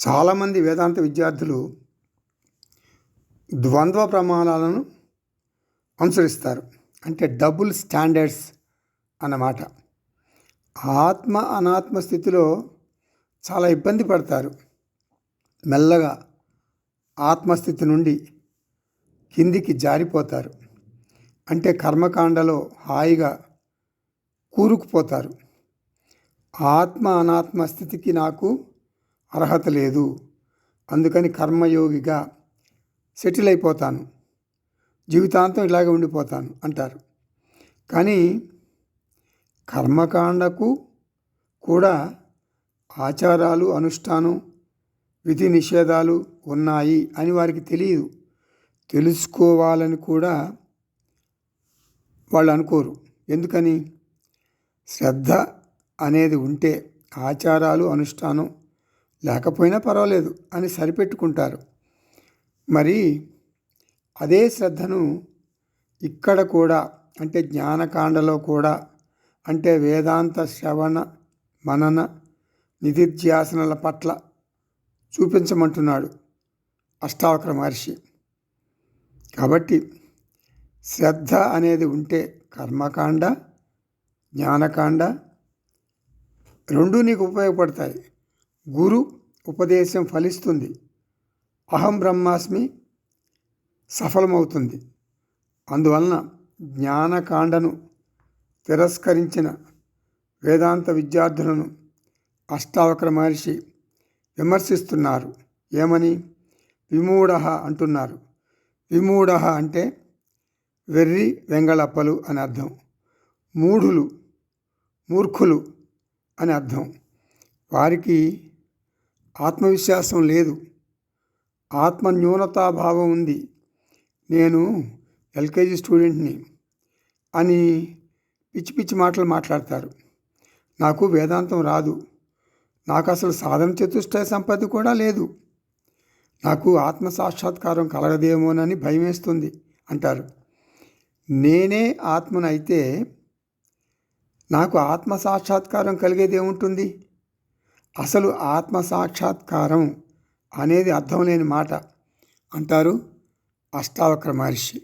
చాలామంది వేదాంత విద్యార్థులు ద్వంద్వ ప్రమాణాలను అనుసరిస్తారు. అంటే డబుల్ స్టాండర్డ్స్ అన్నమాట. ఆత్మ అనాత్మ స్థితిలో చాలా ఇబ్బంది పడతారు. మెల్లగా ఆత్మస్థితి నుండి కిందికి జారిపోతారు. అంటే కర్మకాండలో హాయిగా కూరుకుపోతారు. ఆత్మ అనాత్మ స్థితికి నాకు అర్హత లేదు, అందుకని కర్మయోగిగా సెటిల్ అయిపోతాను, జీవితాంతం ఇలాగే ఉండిపోతాను అంటారు. కానీ కర్మకాండకు కూడా ఆచారాలు, అనుష్ఠానం, విధి నిషేధాలు ఉన్నాయి అని వారికి తెలియదు. తెలుసుకోవాలని కూడా వాళ్ళు అనుకోరు. ఎందుకని? శ్రద్ధ అనేది ఉంటే ఆచారాలు, అనుష్ఠానం లేకపోయినా పర్వాలేదు అని సరిపెట్టుకుంటారు. మరి అదే శ్రద్ధను ఇక్కడ కూడా, అంటే జ్ఞానకాండలో కూడా, అంటే వేదాంత శ్రవణ మనన నిధిధ్యాసనల పట్ల చూపించమంటున్నాడు అష్టావక్ర మహర్షి. కాబట్టి శ్రద్ధ అనేది ఉంటే కర్మకాండ, జ్ఞానకాండ రెండూ నీకు ఉపయోగపడతాయి. గురు ఉపదేశం ఫలిస్తుంది. అహం బ్రహ్మాస్మి సఫలమవుతుంది. అందువలన జ్ఞానకాండను తిరస్కరించిన వేదాంత విద్యార్థులను అష్టావక్ర మహర్షి విమర్శిస్తున్నారు. ఏమని? విమూఢ అంటున్నారు. విమూఢ అంటే వెర్రి, వెంగళప్పలు అని అర్థం. మూఢులు, మూర్ఖులు అని అర్థం. వారికి ఆత్మవిశ్వాసం లేదు, ఆత్మ న్యూనతాభావం ఉంది. నేను ఎల్కేజీ స్టూడెంట్ని అని పిచ్చి పిచ్చి మాటలు మాట్లాడతారు. నాకు వేదాంతం రాదు, నాకు అసలు సాధన చతుష్టయ సంపత్తి కూడా లేదు, నాకు ఆత్మ సాక్షాత్కారం కలగదేమోనని భయం వేస్తుంది అంటారు. నేనే ఆత్మనైతే నాకు ఆత్మ సాక్షాత్కారం కలిగేది ఏముంటుంది? అసలు ఆత్మ సాక్షాత్కారం అనేది అర్థం లేని మాట అంటారు అష్టావక్ర మహర్షి.